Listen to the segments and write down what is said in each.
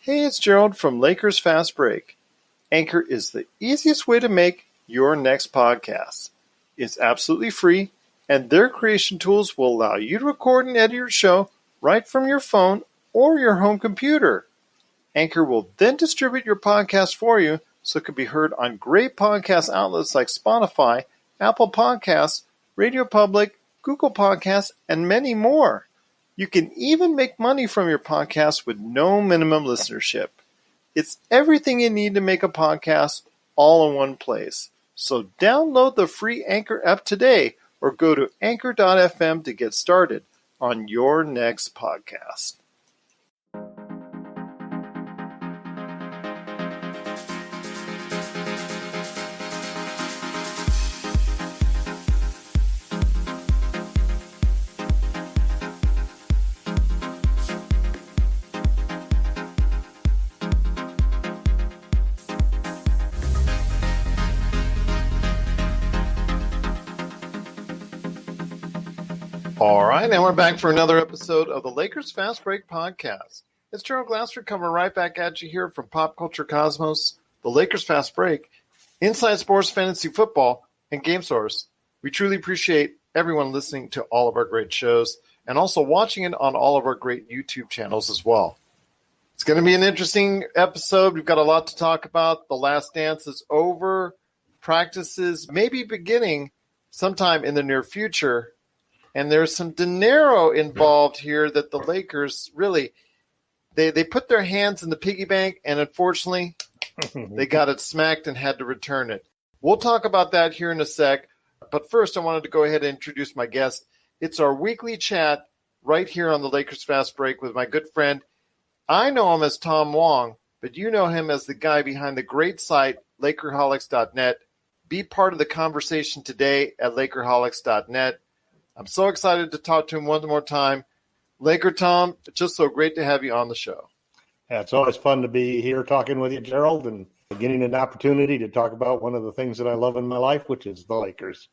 Hey, it's Gerald from Lakers Fast Break. Anchor is the easiest way to make your next podcast. It's absolutely free, and their creation tools will allow you to record and edit your show right from your phone or your home computer. Anchor will then distribute your podcast for you so it can be heard on great podcast outlets like Spotify, Apple Podcasts, Radio Public, Google Podcasts, and many more. You can even make money from your podcast with no minimum listenership. It's everything you need to make a podcast all in one place. So download the free Anchor app today or go to anchor.fm to get started on your next podcast. All right, and we're back for another episode of the Lakers Fast Break podcast. It's Gerald Glassford coming right back at you here from Pop Culture Cosmos, the Lakers Fast Break, Inside Sports Fantasy Football, and Game Source. We truly appreciate everyone listening to all of our great shows and also watching it on all of our great YouTube channels as well. It's going to be an interesting episode. We've got a lot to talk about. The Last Dance is over. Practices may be beginning sometime in the near future. And there's some dinero involved here that the Lakers really, they put their hands in the piggy bank, and unfortunately, they got it smacked and had to return it. We'll talk about that here in a sec. But first, I wanted to go ahead and introduce my guest. It's our weekly chat right here on the Lakers Fast Break with my good friend. I know him as Tom Wong, but you know him as the guy behind the great site, Lakerholics.net. Be part of the conversation today at Lakerholics.net. I'm so excited to talk to him one more time. LakerTom, it's just so great to have you on the show. Yeah, it's always fun to be here talking with you, Gerald, and getting an opportunity to talk about one of the things that I love in my life, which is the Lakers.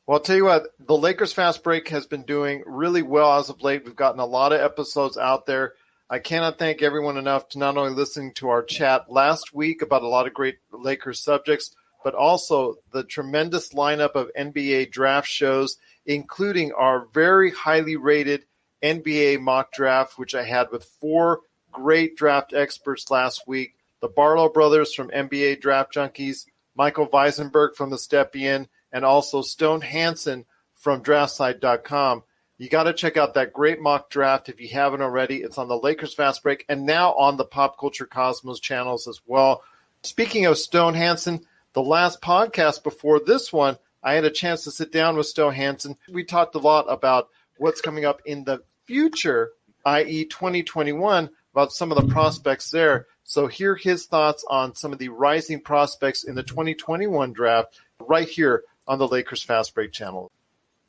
Well, I'll tell you what, the Lakers Fast Break has been doing really well as of late. We've gotten a lot of episodes out there. I cannot thank everyone enough to not only listening to our chat last week about a lot of great Lakers subjects, but also the tremendous lineup of NBA draft shows, including our very highly rated NBA mock draft, which I had with 4 great draft experts last week. The Barlow brothers from NBA Draft Junkies, Michael Weisenberg from the Stepien, and also Stone Hansen from DraftSite.com. You got to check out that great mock draft if you haven't already. It's on the Lakers Fast Break and now on the Pop Culture Cosmos channels as well. Speaking of Stone Hansen, the last podcast before this one, I had a chance to sit down with Stone Hansen. We talked a lot about what's coming up in the future, i.e. 2021, about some of the prospects there. So hear his thoughts on some of the rising prospects in the 2021 draft right here on the Lakers Fast Break channel.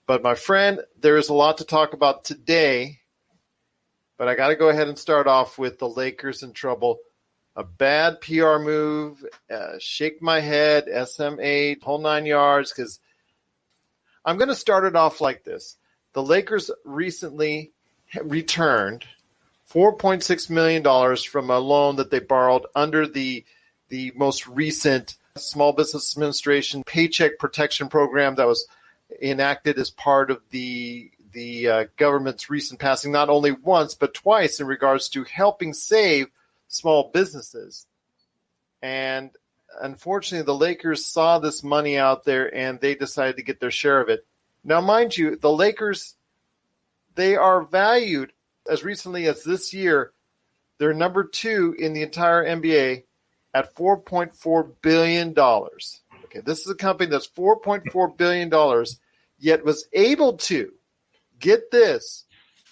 But my friend, there is a lot to talk about today, but I got to go ahead and start off with the Lakers in trouble. A bad PR move, shake my head, SM8, whole 9 yards, because I'm going to start it off like this. The Lakers recently returned $4.6 million from a loan that they borrowed under the most recent Small Business Administration Paycheck Protection Program that was enacted as part of the government's recent passing, not only once but twice, in regards to helping save small businesses. And unfortunately, the Lakers saw this money out there and they decided to get their share of it. Now, mind you, the Lakers, they are valued as recently as this year. They're number 2 in the entire NBA at $4.4 billion. Okay, this is a company that's $4.4 billion, yet was able to, get this,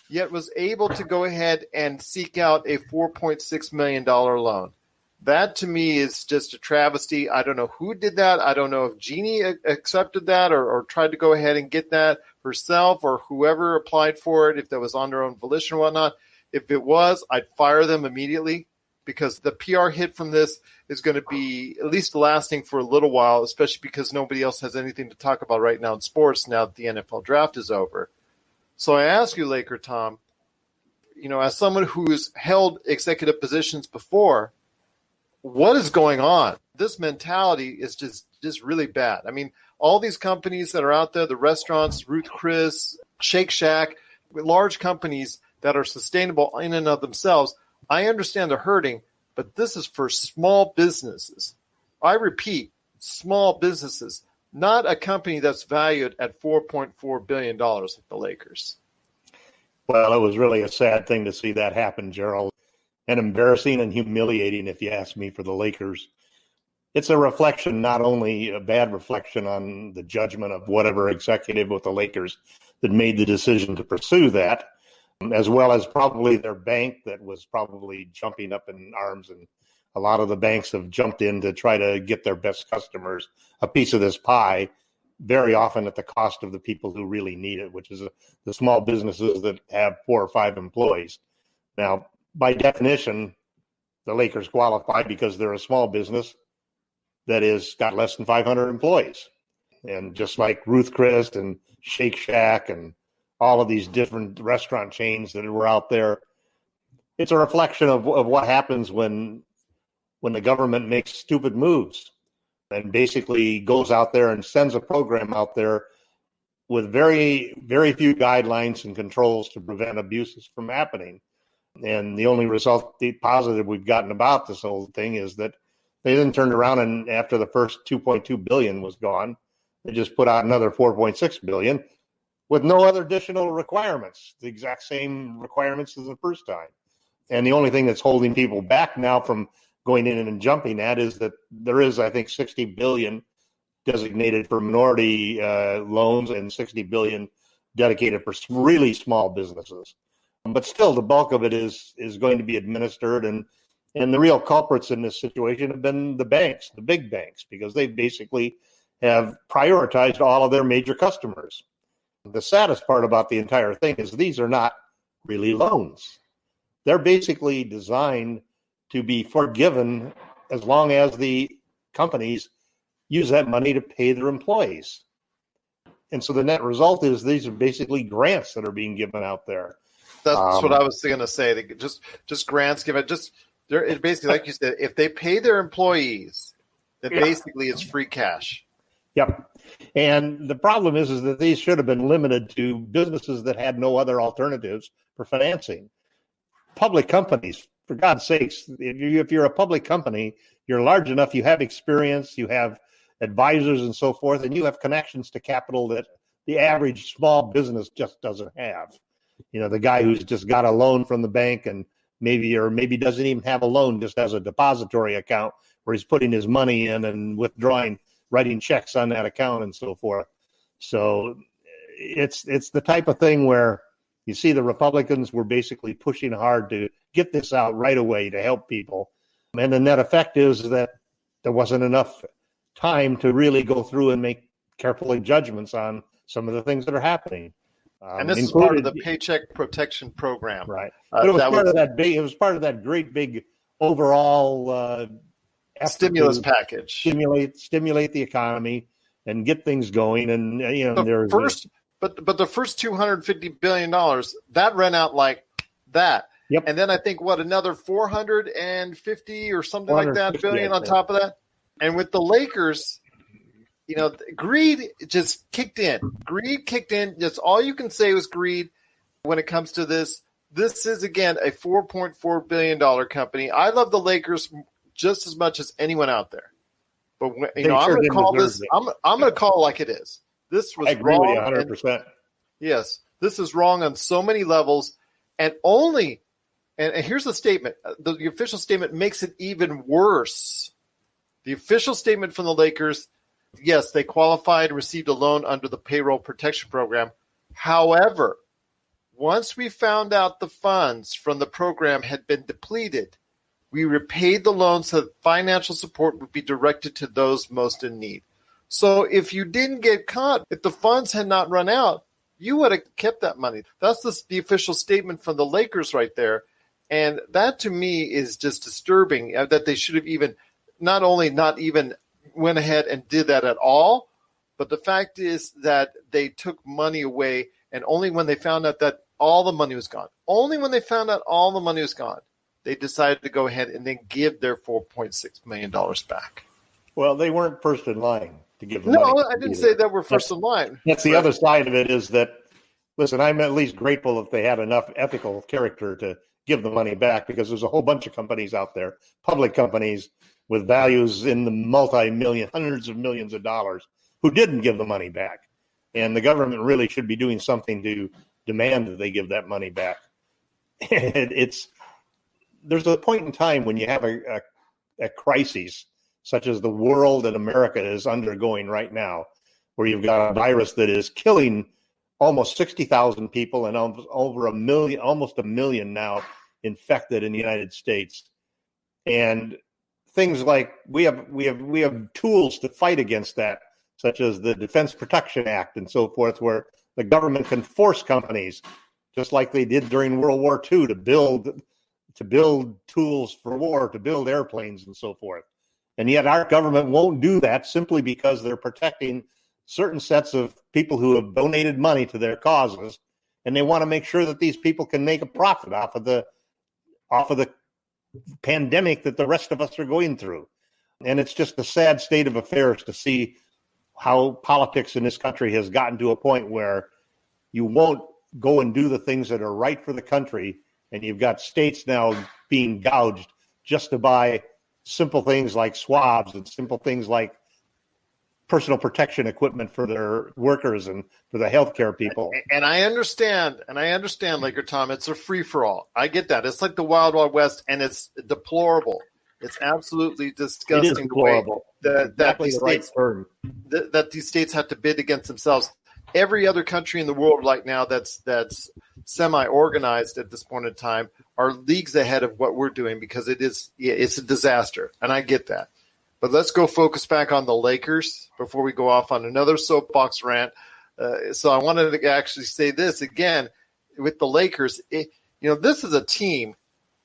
yet was able to go ahead and seek out a $4.6 million loan. That, to me, is just a travesty. I don't know who did that. I don't know if Jeannie accepted that or tried to go ahead and get that herself, or whoever applied for it, if that was on their own volition or whatnot. If it was, I'd fire them immediately, because the PR hit from this is going to be at least lasting for a little while, especially because nobody else has anything to talk about right now in sports now that the NFL draft is over. So I ask you, LakerTom, as someone who's held executive positions before, what is going on? This mentality is just really bad. I mean, all these companies that are out there, the restaurants, Ruth Chris, Shake Shack, large companies that are sustainable in and of themselves, I understand they're hurting, but this is for small businesses. I repeat, small businesses, not a company that's valued at $4.4 billion like the Lakers. Well, it was really a sad thing to see that happen, Gerald, and embarrassing and humiliating, if you ask me, for the Lakers. It's a reflection, not only a bad reflection on the judgment of whatever executive with the Lakers that made the decision to pursue that, as well as probably their bank that was probably jumping up in arms. And a lot of the banks have jumped in to try to get their best customers a piece of this pie, very often at the cost of the people who really need it, which is the small businesses that have 4 or 5 employees. Now, by definition, the Lakers qualify because they're a small business that is got less than 500 employees. And just like Ruth Chris and Shake Shack and all of these different restaurant chains that were out there, it's a reflection of what happens when the government makes stupid moves and basically goes out there and sends a program out there with very, very few guidelines and controls to prevent abuses from happening. And the only result, the positive we've gotten about this whole thing is that they then turned around and after the first $2.2 billion was gone, they just put out another $4.6 billion with no other additional requirements, the exact same requirements as the first time. And the only thing that's holding people back now from going in and jumping at is that there is, I think, $60 billion designated for minority loans and $60 billion dedicated for really small businesses. But still, the bulk of it is going to be administered. And the real culprits in this situation have been the banks, the big banks, because they basically have prioritized all of their major customers. The saddest part about the entire thing is these are not really loans. They're basically designed to be forgiven as long as the companies use that money to pay their employees. And so the net result is these are basically grants that are being given out there. That's what I was going to say. They just grants given. It basically, like you said, if they pay their employees, then basically it's free cash. Yep. And the problem is that these should have been limited to businesses that had no other alternatives for financing. Public companies, for God's sakes, if you're a public company, you're large enough, you have experience, you have advisors and so forth, and you have connections to capital that the average small business just doesn't have. The guy who's just got a loan from the bank and maybe doesn't even have a loan, just has a depository account where he's putting his money in and withdrawing, writing checks on that account and so forth. So it's the type of thing where you see the Republicans were basically pushing hard to get this out right away to help people. And the net effect is that there wasn't enough time to really go through and make careful judgments on some of the things that are happening. And this is part of the Paycheck Protection Program. Right. But it was part of that great big overall stimulus package. Stimulate the economy and get things going. And But the first $250 billion, that ran out like that. Yep. And then I think, another 450 or something like that billion on top of that. And with the Lakers, greed just kicked in. Greed kicked in. That's all you can say was greed when it comes to this. This is, again, a $4.4 billion company. I love the Lakers just as much as anyone out there. But, I'm going to call this – I'm going to call it like it is. This was wrong. I agree with you 100%. Yes, this is wrong on so many levels. And here's the statement. The official statement makes it even worse. The official statement from the Lakers, yes, they qualified, received a loan under the Payroll Protection Program. However, once we found out the funds from the program had been depleted, we repaid the loan so that financial support would be directed to those most in need. So if you didn't get caught, if the funds had not run out, you would have kept that money. That's the official statement from the Lakers right there. And that to me is just disturbing that they should have even not even went ahead and did that at all. But the fact is that they took money away. And only when they found out that all the money was gone, only when they found out all the money was gone, they decided to go ahead and then give their $4.6 million back. Well, they weren't first in line to give the No, money. I didn't say that we're first in line. That's the other side of it is that, listen, I'm at least grateful if they had enough ethical character to give the money back, because there's a whole bunch of companies out there, public companies with values in the multi-million, hundreds of millions of dollars, who didn't give the money back. And the government really should be doing something to demand that they give that money back. There's a point in time when you have a crisis such as the world and America is undergoing right now, where you've got a virus that is killing almost 60,000 people and over almost a million now infected in the United States. And things like we have tools to fight against that, such as the Defense Protection Act and so forth, where the government can force companies, just like they did during World War II, to build tools for war, to build airplanes and so forth. And yet our government won't do that simply because they're protecting certain sets of people who have donated money to their causes, and they want to make sure that these people can make a profit off of the pandemic that the rest of us are going through. And it's just a sad state of affairs to see how politics in this country has gotten to a point where you won't go and do the things that are right for the country, and you've got states now being gouged just to buy simple things like swabs and simple things like personal protection equipment for their workers and for the healthcare people. And I understand, LakerTom, it's a free-for-all. I get that. It's like the Wild Wild West, and it's deplorable. It's absolutely disgusting. It is deplorable. That these states have to bid against themselves. Every other country in the world right now that's semi-organized at this point in time are leagues ahead of what we're doing, because it's a disaster, and I get that. But let's go focus back on the Lakers before we go off on another soapbox rant. So I wanted to actually say this again with the Lakers. This is a team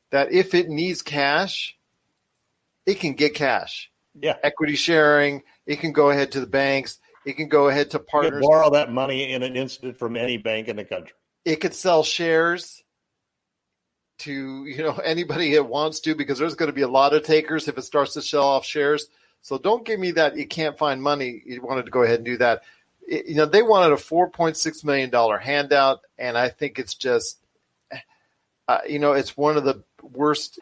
that if it needs cash, it can get cash. Yeah, equity sharing. It can go ahead to the banks. It can go ahead to partners. You can borrow that money in an instant from any bank in the country. It could sell shares to anybody it wants to, because there's going to be a lot of takers if it starts to sell off shares. So don't give me that you can't find money. You wanted to go ahead and do that. They wanted a $4.6 million handout, and I think it's just, it's one of the worst.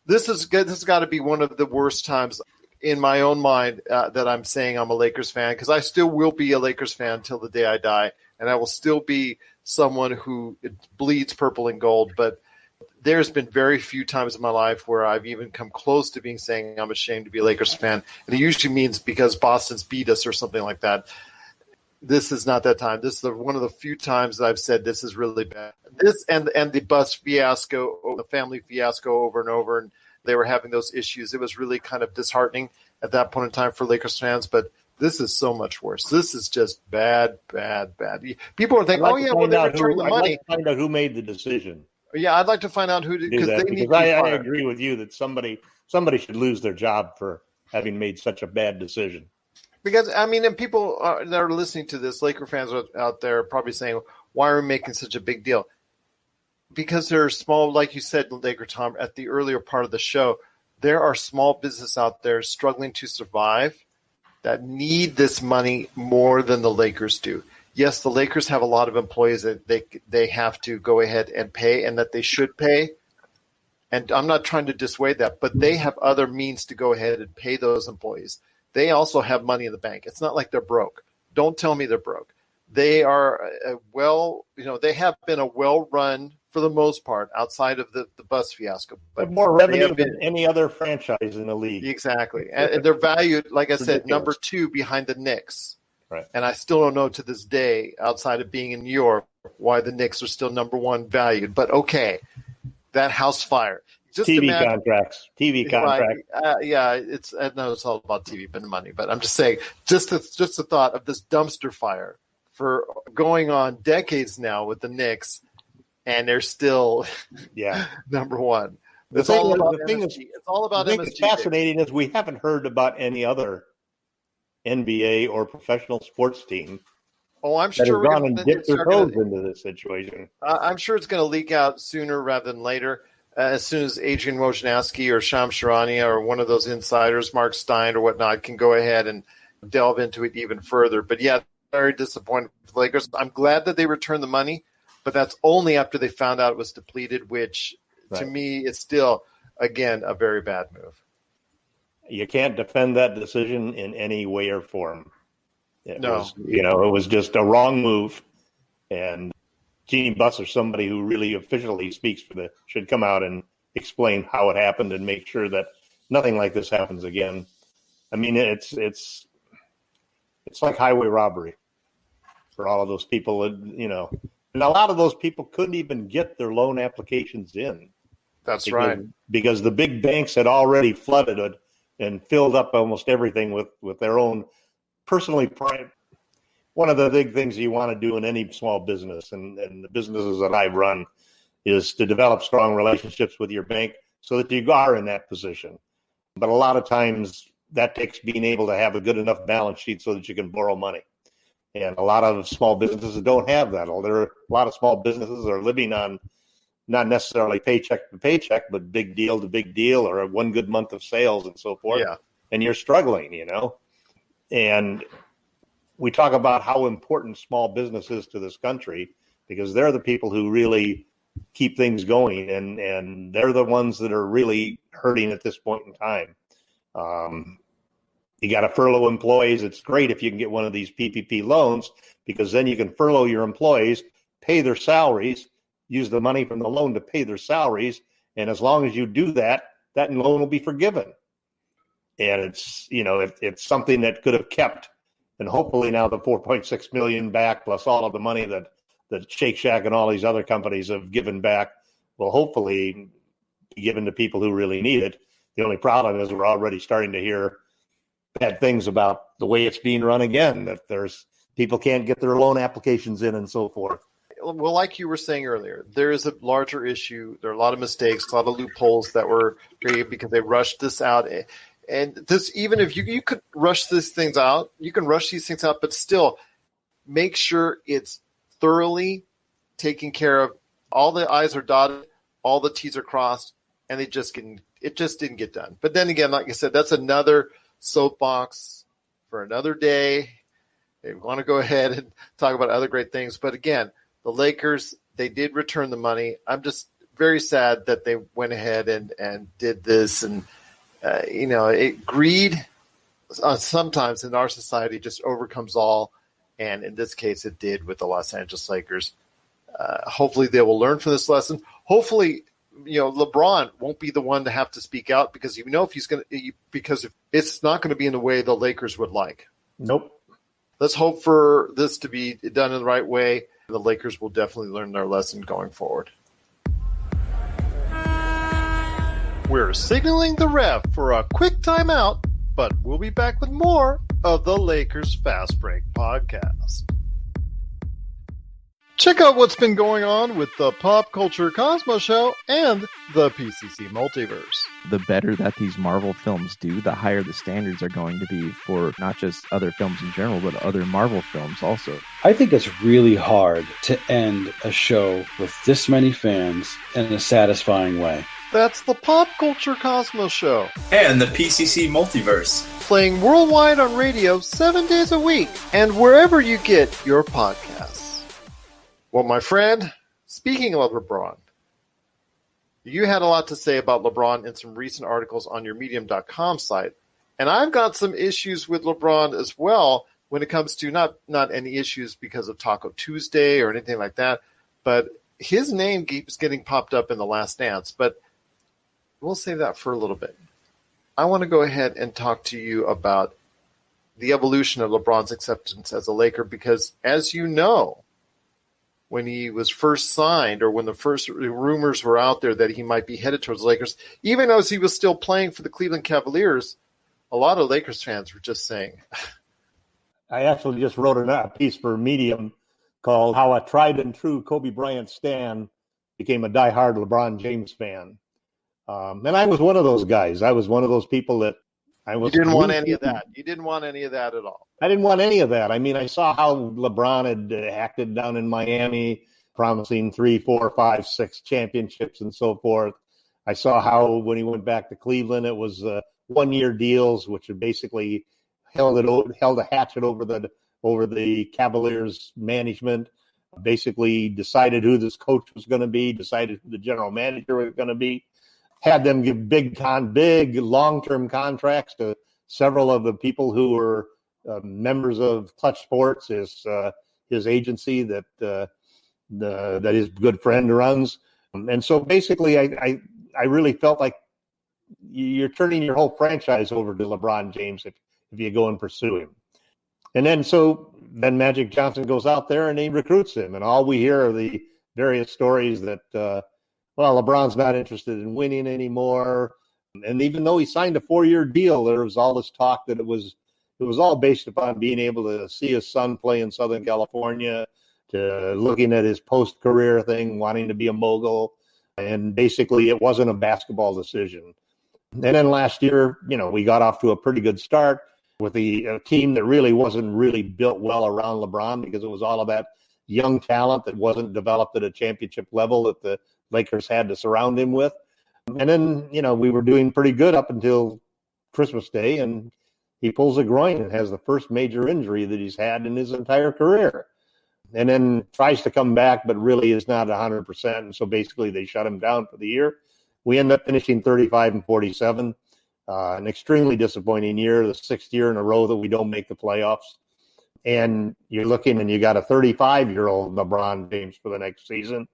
This has got to be one of the worst times in my own mind that I'm saying I'm a Lakers fan, because I still will be a Lakers fan until the day I die, and I will still be someone who bleeds purple and gold. But there's been very few times in my life where I've even come close to saying I'm ashamed to be a Lakers fan. And it usually means because Boston's beat us or something like that. This is not that time. This is one of the few times that I've said this is really bad. This and the bus fiasco, the family fiasco over and over, and they were having those issues. It was really kind of disheartening at that point in time for Lakers fans. But this is so much worse. This is just bad, bad, bad. People are thinking, they returned the money. I'd like to find out who made the decision. Yeah, I'd like to find out who did, because they need to be I fired. agree with you that somebody should lose their job for having made such a bad decision. Because, and people that are listening to this, Laker fans out there are probably saying, why are we making such a big deal? Because they're small, like you said, LakerTom, at the earlier part of the show, there are small business out there struggling to survive that need this money more than the Lakers do. Yes, the Lakers have a lot of employees that they have to go ahead and pay, and that they should pay. And I'm not trying to dissuade that, but they have other means to go ahead and pay those employees. They also have money in the bank. It's not like they're broke. Don't tell me they're broke. They are they have been a well-run, for the most part, outside of the bus fiasco. But more revenue than any other franchise in the league. Exactly. And they're valued, like I said, number 2 behind the Knicks. Right. And I still don't know to this day, outside of being in New York, why the Knicks are still number 1 valued. But okay, that house fire. Just TV contracts. I know it's all about TV and money, but I'm just saying, just the thought of this dumpster fire for going on decades now with the Knicks, and they're still number 1. It's all about MSG. It's all about MSG. What's fascinating is we haven't heard about any other NBA or professional sports team Oh, I'm that sure have gone and dipped their toes into this situation. I'm sure it's going to leak out sooner rather than later. As soon as Adrian Wojnarowski or Shams Charania or one of those insiders, Mark Stein or whatnot, can go ahead and delve into it even further. But yeah, very disappointed with the Lakers. I'm glad that they returned the money, but that's only after they found out it was depleted, which to me is still, again, a very bad move. You can't defend that decision in any way or form. It was just a wrong move. And Jeannie Buss, or somebody who really officially speaks for should come out and explain how it happened and make sure that nothing like this happens again. I mean, it's like highway robbery for all of those people, and a lot of those people couldn't even get their loan applications in. That's right. Because the big banks had already flooded it and filled up almost everything with their own personally private. One of the big things you want to do in any small business, and the businesses that I've run, is to develop strong relationships with your bank so that you are in that position. But a lot of times that takes being able to have a good enough balance sheet so that you can borrow money. And a lot of small businesses don't have that. There are a lot of small businesses are living on not necessarily paycheck to paycheck, but big deal to big deal, or one good month of sales and so forth. Yeah. And you're struggling, And we talk about how important small business is to this country, because they're the people who really keep things going, and they're the ones that are really hurting at this point in time. You got to furlough employees. It's great if you can get one of these PPP loans, because then you can furlough your employees, pay their salaries, use the money from the loan to pay their salaries. And as long as you do that, that loan will be forgiven. And it's something that could have kept, and hopefully now the $4.6 million back, plus all of the money that Shake Shack and all these other companies have given back, will hopefully be given to people who really need it. The only problem is we're already starting to hear bad things about the way it's being run again, that there's people can't get their loan applications in and so forth. Well, like you were saying earlier, there is a larger issue. There are a lot of mistakes, a lot of loopholes that were created because they rushed this out. And this, even if you could rush these things out, you can rush these things out, but still make sure it's thoroughly taken care of. All the I's are dotted, all the T's are crossed, and it just didn't get done. But then again, like I said, that's another soapbox for another day. They want to go ahead and talk about other great things. But again, the Lakers, they did return the money. I'm just very sad that they went ahead and did this. And, greed sometimes in our society just overcomes all. And in this case, it did with the Los Angeles Lakers. Hopefully they will learn from this lesson. Hopefully, LeBron won't be the one to have to speak out, because because it's not going to be in the way the Lakers would like. Nope. Let's hope for this to be done in the right way. The Lakers will definitely learn their lesson going forward. We're signaling the ref for a quick timeout, but we'll be back with more of the Lakers Fast Break podcast. Check out what's been going on with the Pop Culture Cosmos Show and the PCC Multiverse. The better that these Marvel films do, the higher the standards are going to be for not just other films in general, but other Marvel films also. I think it's really hard to end a show with this many fans in a satisfying way. That's the Pop Culture Cosmos Show. And the PCC Multiverse. Playing worldwide on radio 7 days a week and wherever you get your podcasts. Well, my friend, speaking of LeBron, you had a lot to say about LeBron in some recent articles on your Medium.com site. And I've got some issues with LeBron as well when it comes to not any issues because of Taco Tuesday or anything like that, but his name keeps getting popped up in The Last Dance. But we'll save that for a little bit. I want to go ahead and talk to you about the evolution of LeBron's acceptance as a Laker, because as you know, when he was first signed, or when the first rumors were out there that he might be headed towards the Lakers, even as he was still playing for the Cleveland Cavaliers, a lot of Lakers fans were just saying. I actually just wrote a piece for Medium called How a Tried and True Kobe Bryant Stan Became a Diehard LeBron James Fan. And I was one of those guys. I was one of those people that You didn't want any of that. You didn't want any of that at all. I didn't want any of that. I mean, I saw how LeBron had acted down in Miami, promising 3, 4, 5, 6 championships and so forth. I saw how when he went back to Cleveland, it was 1-year deals, which had basically held a hatchet over the Cavaliers management. Basically decided who this coach was going to be, decided who the general manager was going to be, had them give big long-term contracts to several of the people who were members of Clutch Sports, his agency that his good friend runs. And so basically I really felt like you're turning your whole franchise over to LeBron James if you go and pursue him. And then Magic Johnson goes out there and he recruits him. And all we hear are the various stories that, LeBron's not interested in winning anymore. And even though he signed a 4-year deal, there was all this talk that it was all based upon being able to see his son play in Southern California, to looking at his post-career thing, wanting to be a mogul. And basically it wasn't a basketball decision. And then last year, we got off to a pretty good start with a team that really wasn't really built well around LeBron, because it was all of that young talent that wasn't developed at a championship level that the Lakers had to surround him with. And then, we were doing pretty good up until Christmas Day, and he pulls a groin and has the first major injury that he's had in his entire career. And then tries to come back, but really is not 100%. And so basically they shut him down for the year. We end up finishing 35-47. An extremely disappointing year, the 6th year in a row that we don't make the playoffs. And you're looking and you got a 35-year-old LeBron James for the next season.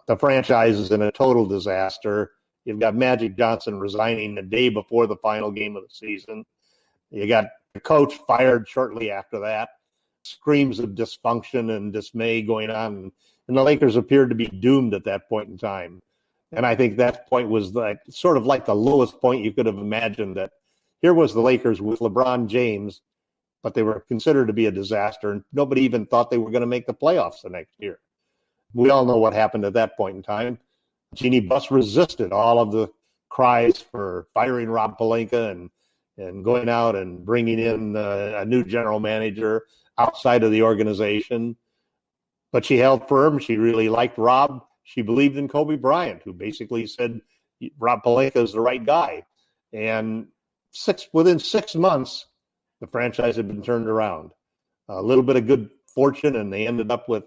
The franchise is in a total disaster. You've got Magic Johnson resigning the day before the final game of the season. You got the coach fired shortly after that. Screams of dysfunction and dismay going on. And the Lakers appeared to be doomed at that point in time. And I think that point was sort of like the lowest point you could have imagined, that here was the Lakers with LeBron James, but they were considered to be a disaster, and nobody even thought they were going to make the playoffs the next year. We all know what happened at that point in time. Jeannie Buss resisted all of the cries for firing Rob Pelinka and going out and bringing in a new general manager outside of the organization. But she held firm. She really liked Rob. She believed in Kobe Bryant, who basically said Rob Pelinka is the right guy. And within 6 months, the franchise had been turned around. A little bit of good fortune, and they ended up with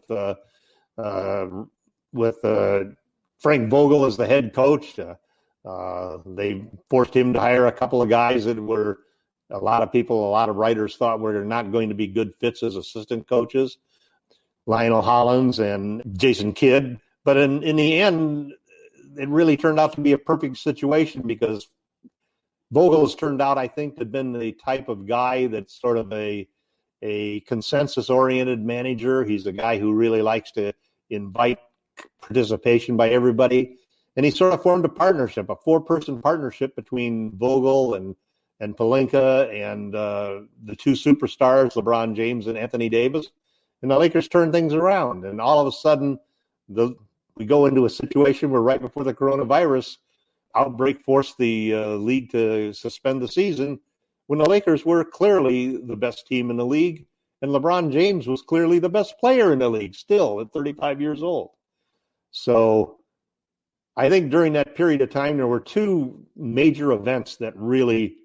Frank Vogel as the head coach. They forced him to hire a couple of guys that were a lot of writers thought were not going to be good fits as assistant coaches, Lionel Hollins and Jason Kidd. But in the end, it really turned out to be a perfect situation, because Vogel has turned out, I think, to have been the type of guy that's sort of a consensus-oriented manager. He's a guy who really likes to invite participation by everybody. And he sort of formed a partnership, a 4-person partnership between Vogel and Pelinka and the two superstars, LeBron James and Anthony Davis. And the Lakers turned things around. And all of a sudden, we go into a situation where right before the coronavirus outbreak forced the league to suspend the season, when the Lakers were clearly the best team in the league, and LeBron James was clearly the best player in the league still at 35 years old. So I think during that period of time, there were 2 major events that really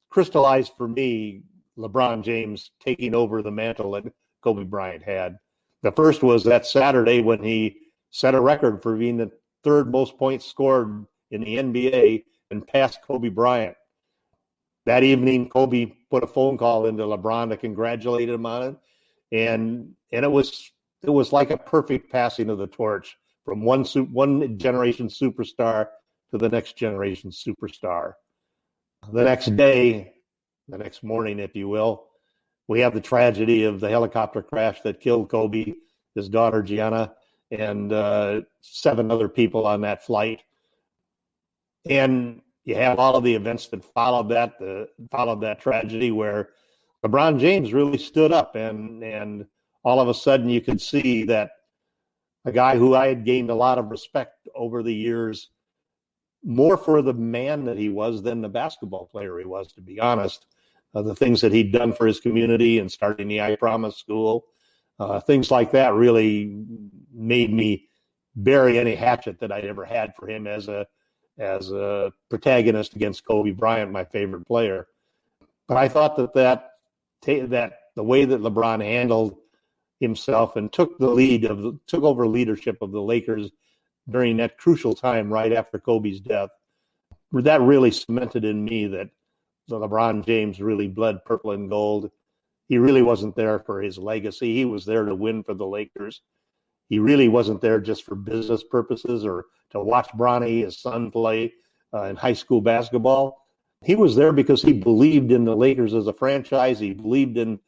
crystallized for me LeBron James taking over the mantle that Kobe Bryant had. The first was that Saturday when he set a record for being the 3rd most points scored in the NBA and passed Kobe Bryant. That evening, Kobe put a phone call into LeBron to congratulate him on it. And it was like a perfect passing of the torch from one generation superstar to the next generation superstar. The next morning, if you will, we have the tragedy of the helicopter crash that killed Kobe, his daughter Gianna, and 7 other people on that flight. And you have all of the events that followed that tragedy, where LeBron James really stood up, and all of a sudden you could see that a guy who I had gained a lot of respect over the years more for the man that he was than the basketball player he was, to be honest. The things that he'd done for his community and starting the I Promise school, things like that really made me bury any hatchet that I'd ever had for him as a protagonist against Kobe Bryant, my favorite player. But I thought that the way that LeBron handled himself and took over leadership of the Lakers during that crucial time right after Kobe's death, that really cemented in me that the LeBron James really bled purple and gold. He really wasn't there for his legacy. He was there to win for the Lakers. He really wasn't there just for business purposes or to watch Bronny, his son, play in high school basketball. He was there because he believed in the Lakers as a franchise. He believed in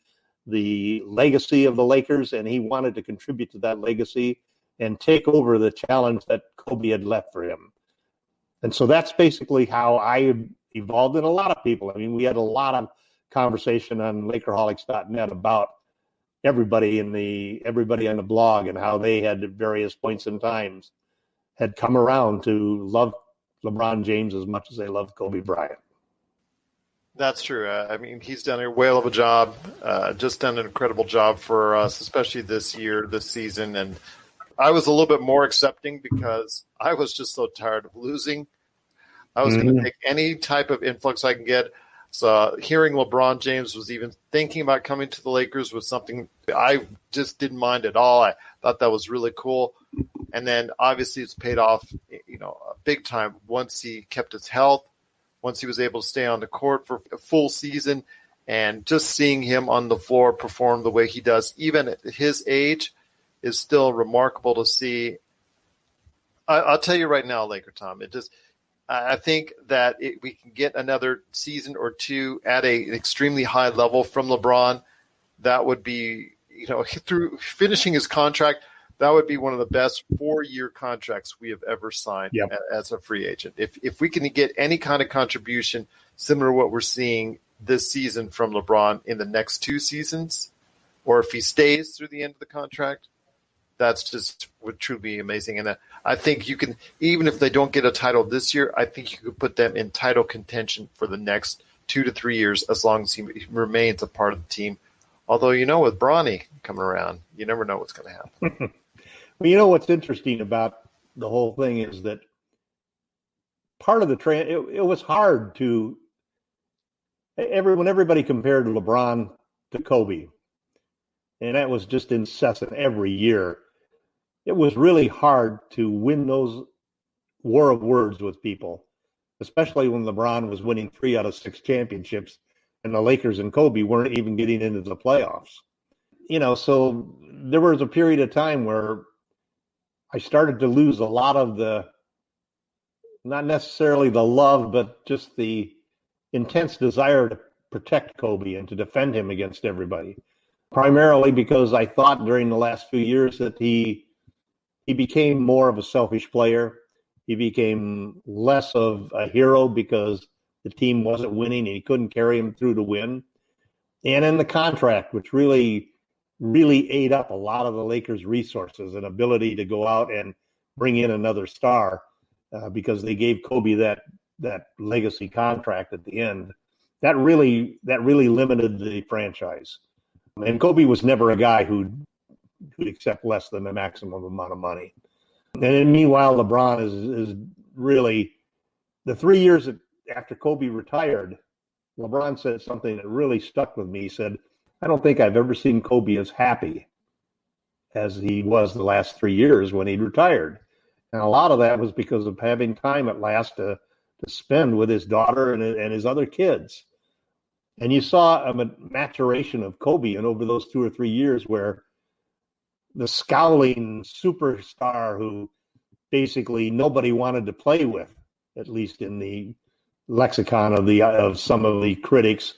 the legacy of the Lakers, and he wanted to contribute to that legacy and take over the challenge that Kobe had left for him. And so that's basically how I evolved in a lot of people. I mean, we had a lot of conversation on Lakerholics.net about everybody on the blog and how they had at various points in times had come around to love LeBron James as much as they loved Kobe Bryant. That's true. I mean, he's done a whale of a job, just done an incredible job for us, especially this season. And I was a little bit more accepting because I was just so tired of losing. I was going to take any type of influx I can get. So hearing LeBron James was even thinking about coming to the Lakers was something I just didn't mind at all. I thought that was really cool. And then obviously it's paid off, big time once he kept his health, once he was able to stay on the court for a full season, and just seeing him on the floor perform the way he does, even at his age, is still remarkable to see. I'll tell you right now, LakerTom, I think that we can get another season or two at an extremely high level from LeBron. That would be, through finishing his contract, that would be one of the best 4-year contracts we have ever signed as a free agent. If we can get any kind of contribution similar to what we're seeing this season from LeBron in the next 2 seasons, or if he stays through the end of the contract, that's just would truly be amazing. And I think you can, even if they don't get a title this year, I think you could put them in title contention for the next 2 to 3 years as long as he remains a part of the team. Although, with Bronny coming around, you never know what's going to happen. Well, what's interesting about the whole thing is that part of the it was hard to when everybody compared LeBron to Kobe, and that was just incessant every year. It was really hard to win those war of words with people, especially when LeBron was winning 3 out of 6 championships and the Lakers and Kobe weren't even getting into the playoffs. So there was a period of time where I started to lose a lot of not necessarily the love, but just the intense desire to protect Kobe and to defend him against everybody. Primarily because I thought during the last few years that he became more of a selfish player. He became less of a hero because the team wasn't winning and he couldn't carry him through to win. And in the contract, which really ate up a lot of the Lakers' resources and ability to go out and bring in another star because they gave Kobe that legacy contract at the end. That really limited the franchise. And Kobe was never a guy who'd accept less than the maximum amount of money. And then meanwhile, LeBron is really the 3 years after Kobe retired, LeBron said something that really stuck with me. He said, I don't think I've ever seen Kobe as happy as he was the last 3 years when he retired. And a lot of that was because of having time at last to spend with his daughter and his other kids. And you saw a maturation of Kobe and over those 2 or 3 years where the scowling superstar who basically nobody wanted to play with, at least in the lexicon of some of the critics,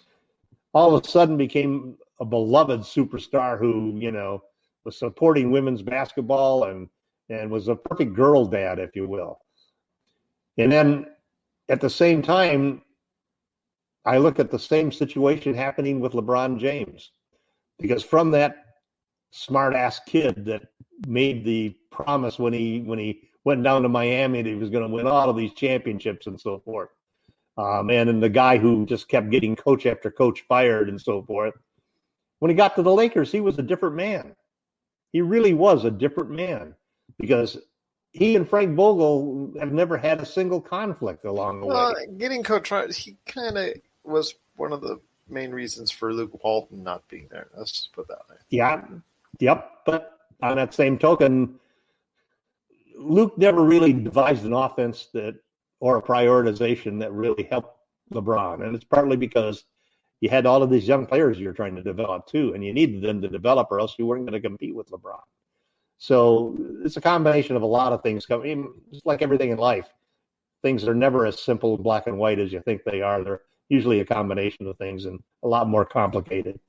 all of a sudden became a beloved superstar who, was supporting women's basketball and was a perfect girl dad, if you will. And then at the same time, I look at the same situation happening with LeBron James, because from that smart-ass kid that made the promise when he went down to Miami that he was going to win all of these championships and so forth. And the guy who just kept getting coach after coach fired and so forth. When he got to the Lakers, he was a different man. He really was a different man because he and Frank Vogel have never had a single conflict along the way. Getting coach, he kind of was one of the main reasons for Luke Walton not being there. Let's just put that way. Yeah, yep. But on that same token, Luke never really devised an offense or a prioritization that really helped LeBron. And it's partly because you had all of these young players you're trying to develop too, and you needed them to develop or else you weren't going to compete with LeBron. So it's a combination of a lot of things coming. Just like everything in life, things are never as simple black and white as you think they are. They're usually a combination of things and a lot more complicated.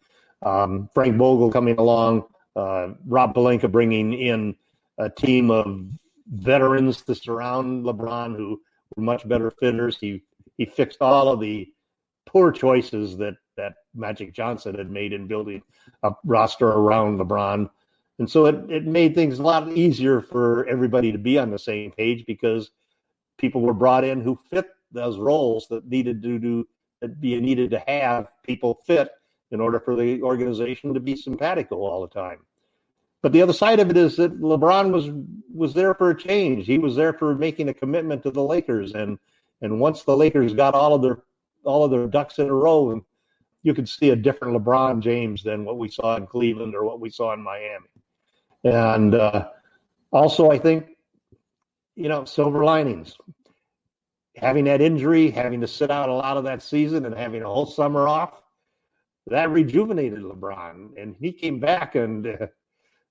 Frank Vogel coming along, Rob Pelinka bringing in a team of veterans to surround LeBron who were much better fitters. He fixed all of the poor choices that Magic Johnson had made in building a roster around LeBron. And so it made things a lot easier for everybody to be on the same page because people were brought in who fit those roles that you needed to have people fit in order for the organization to be simpatico all the time. But the other side of it is that LeBron was there for a change. He was there for making a commitment to the Lakers. And once the Lakers got all of their ducks in a row, you could see a different LeBron James than what we saw in Cleveland or what we saw in Miami. And also, I think, silver linings. Having that injury, having to sit out a lot of that season and having a whole summer off, that rejuvenated LeBron. And he came back and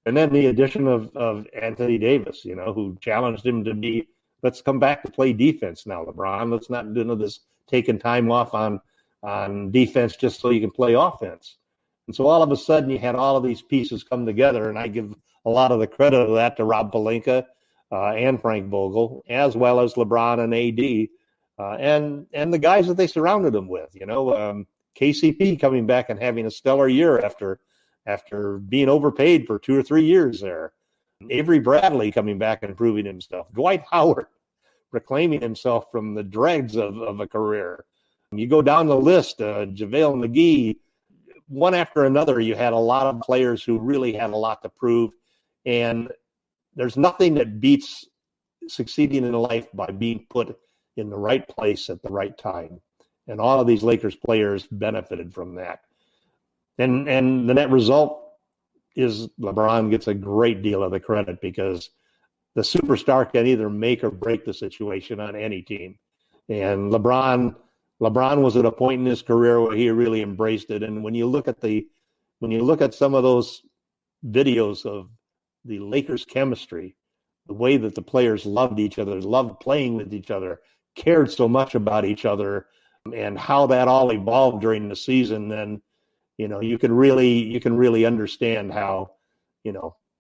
then the addition of Anthony Davis, who challenged him to be, let's come back to play defense now, LeBron. Let's not do this taking time off on defense just so you can play offense. And so all of a sudden you had all of these pieces come together, and I give a lot of the credit of that to Rob Pelinka and Frank Vogel, as well as LeBron and AD, and the guys that they surrounded him with. KCP coming back and having a stellar year after being overpaid for 2 or 3 years there. Avery Bradley coming back and proving himself. Dwight Howard reclaiming himself from the dregs of a career. You go down the list, JaVale McGee, one after another, you had a lot of players who really had a lot to prove. And there's nothing that beats succeeding in life by being put in the right place at the right time. And all of these Lakers players benefited from that. And the net result is LeBron gets a great deal of the credit because the superstar can either make or break the situation on any team. And LeBron was at a point in his career where he really embraced it. And when you look at some of those videos of the Lakers chemistry, the way that the players loved each other, loved playing with each other, cared so much about each other, and how that all evolved during the season, then you can really understand how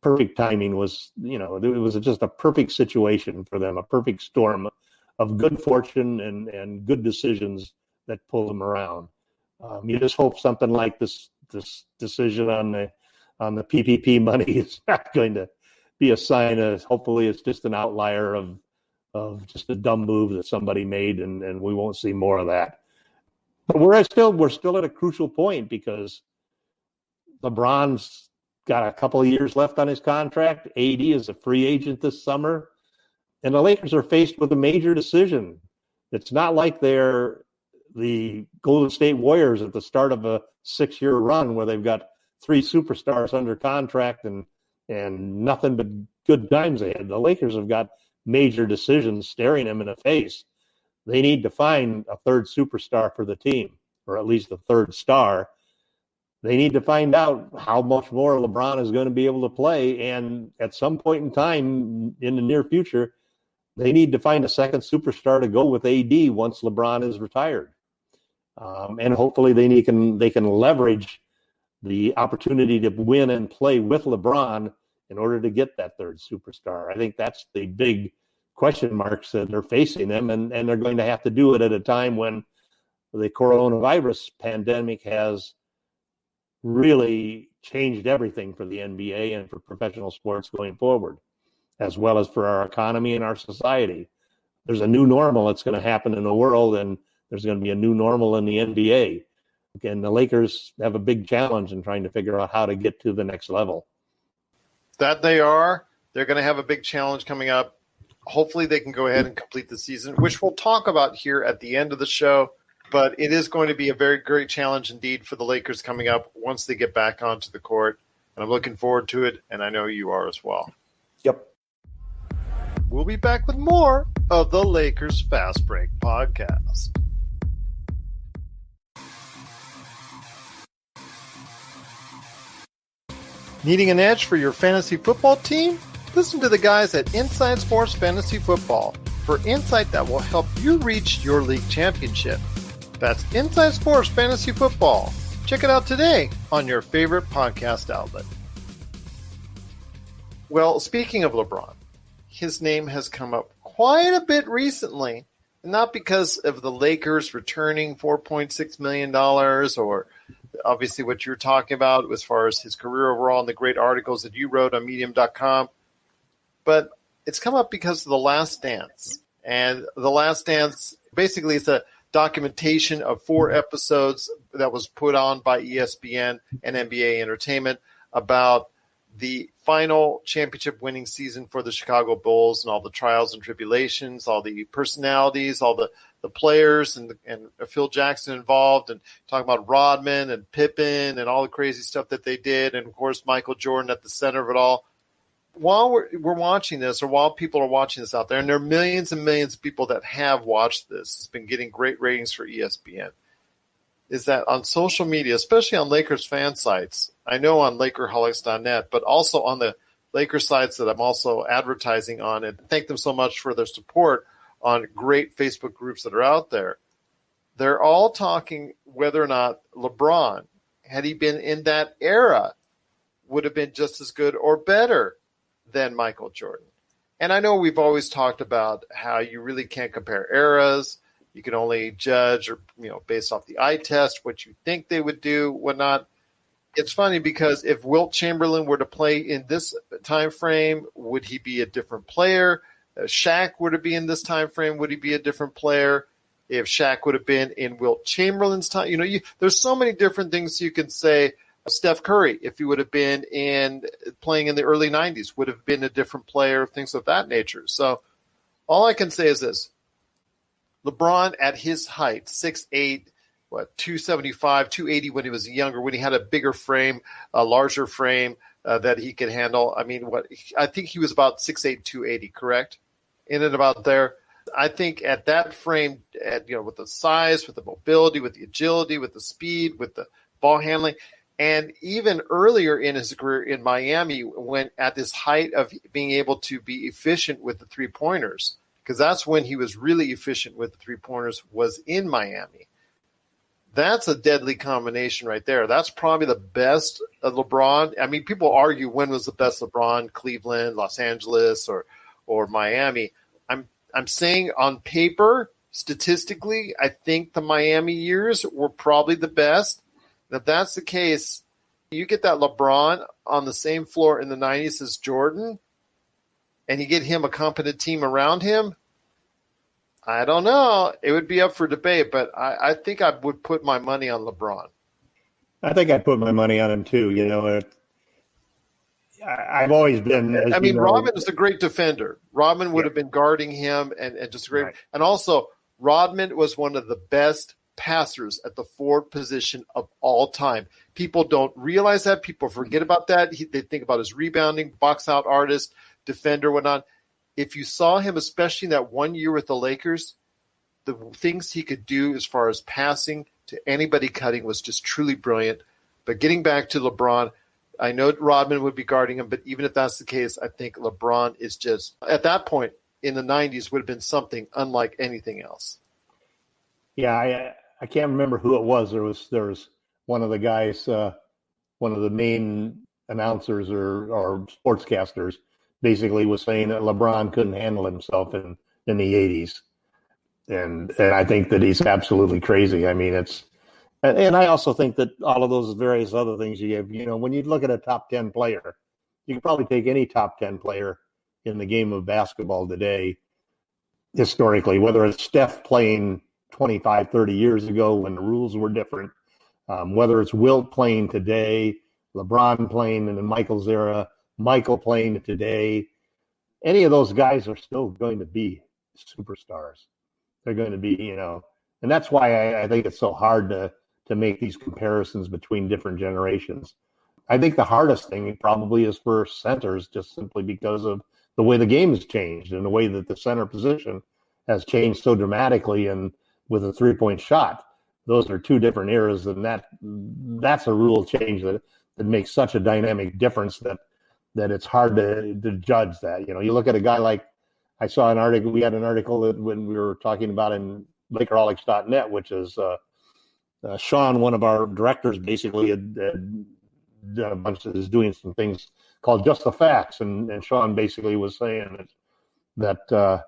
perfect timing was. It was just a perfect situation for them, a perfect storm of good fortune and good decisions that pulled them around. You just hope something like this decision on the PPP money is not going to be a sign of, hopefully it's just an outlier of just a dumb move that somebody made, and we won't see more of that. But we're still at a crucial point because LeBron's got a couple of years left on his contract. AD is a free agent this summer. And the Lakers are faced with a major decision. It's not like they're the Golden State Warriors at the start of a 6-year run where they've got 3 superstars under contract and nothing but good times ahead. The Lakers have got major decisions staring them in the face. They need to find a third superstar for the team, or at least a third star. They need to find out how much more LeBron is going to be able to play. And at some point in time in the near future, they need to find a second superstar to go with AD once LeBron is retired. And hopefully they can leverage the opportunity to win and play with LeBron in order to get that third superstar. I think that's the big question marks that are facing them, and they're going to have to do it at a time when the coronavirus pandemic has really changed everything for the NBA and for professional sports going forward. as well as for our economy and our society. There's a new normal that's going to happen in the world, and there's going to be a new normal in the NBA. And the Lakers have a big challenge in trying to figure out how to get to the next level. That they are. They're going to have a big challenge coming up. Hopefully they can go ahead and complete the season, which we'll talk about here at the end of the show. But it is going to be a very great challenge indeed for the Lakers coming up once they get back onto the court. And I'm looking forward to it, and I know you are as well. Yep. We'll be back with more of the Lakers Fast Break podcast. Needing an edge for your fantasy football team? Listen to the guys at Inside Sports Fantasy Football for insight that will help you reach your league championship. That's Inside Sports Fantasy Football. Check it out today on your favorite podcast outlet. Well, speaking of LeBron, his name has come up quite a bit recently, not because of the Lakers returning $4.6 million or obviously what you're talking about as far as his career overall and the great articles that you wrote on Medium.com, but it's come up because of The Last Dance. And The Last Dance basically is a documentation of 4 episodes that was put on by ESPN and NBA Entertainment about the final championship winning season for the Chicago Bulls and all the trials and tribulations, all the personalities, all the players and Phil Jackson involved, and talking about Rodman and Pippen and all the crazy stuff that they did. And of course, Michael Jordan at the center of it all. While we're watching this, or while people are watching this out there, and there are millions and millions of people that have watched this, it's been getting great ratings for ESPN, is that on social media, especially on Lakers fan sites, I know on Lakerholics.net, but also on the Lakers sites that I'm also advertising on, and thank them so much for their support on great Facebook groups that are out there. They're all talking whether or not LeBron, had he been in that era, would have been just as good or better than Michael Jordan. And I know we've always talked about how you really can't compare eras. You can only judge, or based off the eye test, what you think they would do, whatnot. It's funny because if Wilt Chamberlain were to play in this time frame, would he be a different player? Shaq were to be in this time frame, would he be a different player? If Shaq would have been in Wilt Chamberlain's time, there's so many different things you can say. Steph Curry, if he would have been playing in the early 90s, would have been a different player, things of that nature. So all I can say is this. LeBron at his height, 6'8", 275, 280 when he was younger, when he had a bigger frame, a larger frame that he could handle. I mean, I think he was about 6'8", 280, correct? In and about there. I think at that frame, with the size, with the mobility, with the agility, with the speed, with the ball handling, and even earlier in his career in Miami, when at this height of being able to be efficient with the three-pointers, because that's when he was really efficient with the three-pointers, was in Miami. That's a deadly combination right there. That's probably the best of LeBron. I mean, people argue when was the best LeBron, Cleveland, Los Angeles, or Miami. I'm saying on paper, statistically, I think the Miami years were probably the best. And if that's the case, you get that LeBron on the same floor in the 90s as Jordan, and you get him a competent team around him, I don't know. It would be up for debate, but I think I would put my money on LeBron. I think I'd put my money on him too. I've always been. Rodman is a great defender. Rodman would have been guarding him and just great. Right. And also, Rodman was one of the best passers at the forward position of all time. People don't realize that. People forget about that. They think about his rebounding, box out artist, defender, whatnot. If you saw him, especially in that 1 year with the Lakers, the things he could do as far as passing to anybody cutting was just truly brilliant. But getting back to LeBron, I know Rodman would be guarding him, but even if that's the case, I think LeBron is just, at that point in the 90s, would have been something unlike anything else. Yeah, I can't remember who it was. There was one of the guys, one of the main announcers or sportscasters, basically was saying that LeBron couldn't handle himself in the 80s. And I think that he's absolutely crazy. I mean, and I also think that all of those various other things you give, when you look at a top 10 player, you can probably take any top 10 player in the game of basketball today, historically, whether it's Steph playing 25, 30 years ago when the rules were different, whether it's Wilt playing today, LeBron playing in Michael's era, Michael playing today, any of those guys are still going to be superstars. They're going to be, and that's why I think it's so hard to make these comparisons between different generations. I think the hardest thing probably is for centers, just simply because of the way the game has changed and the way that the center position has changed so dramatically, and with a three-point shot. Those are two different eras, and that's a rule change that makes such a dynamic difference that it's hard to judge that. You look at a guy like, I saw an article, we had an article that when we were talking about in Lakerholics.net, which is Sean, one of our directors, basically had done a bunch of, is doing some things called Just the Facts, and Sean basically was saying that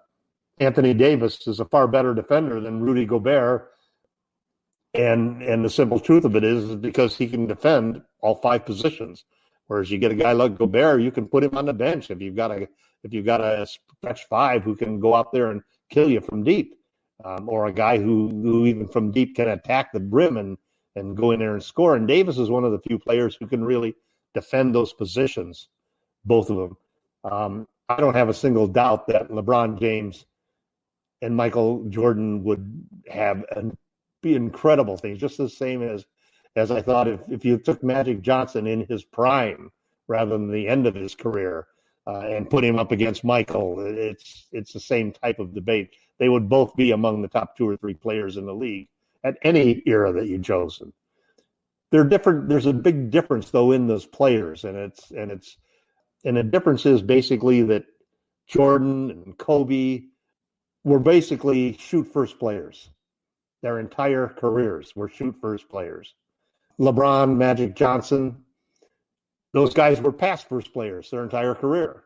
Anthony Davis is a far better defender than Rudy Gobert, and the simple truth of it is because he can defend all five positions, whereas you get a guy like Gobert, you can put him on the bench if you've got a stretch five who can go out there and kill you from deep. Or a guy who even from deep can attack the rim and go in there and score. And Davis is one of the few players who can really defend those positions, both of them. I don't have a single doubt that LeBron James and Michael Jordan would have be incredible things, just the same as I thought if you took Magic Johnson in his prime rather than the end of his career and put him up against Michael, it's the same type of debate. They would both be among the top two or three players in the league at any era that you'd chosen. They're different. There's a big difference though in those players, and the difference is basically that Jordan and Kobe were basically shoot first players. Their entire careers were shoot first players. LeBron, Magic Johnson, those guys were pass first players their entire career.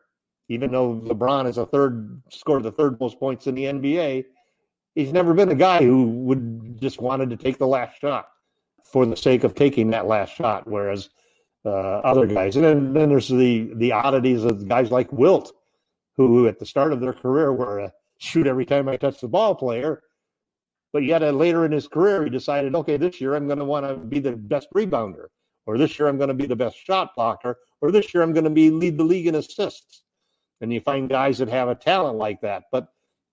Even though LeBron is scored the third most points in the NBA, he's never been a guy who would just wanted to take the last shot for the sake of taking that last shot, whereas other guys. And then there's the oddities of guys like Wilt, who at the start of their career were a shoot every time I touch the ball player, but yet later in his career he decided, okay, this year I'm going to want to be the best rebounder, or this year I'm going to be the best shot blocker, or this year I'm going to lead the league in assists. And you find guys that have a talent like that. But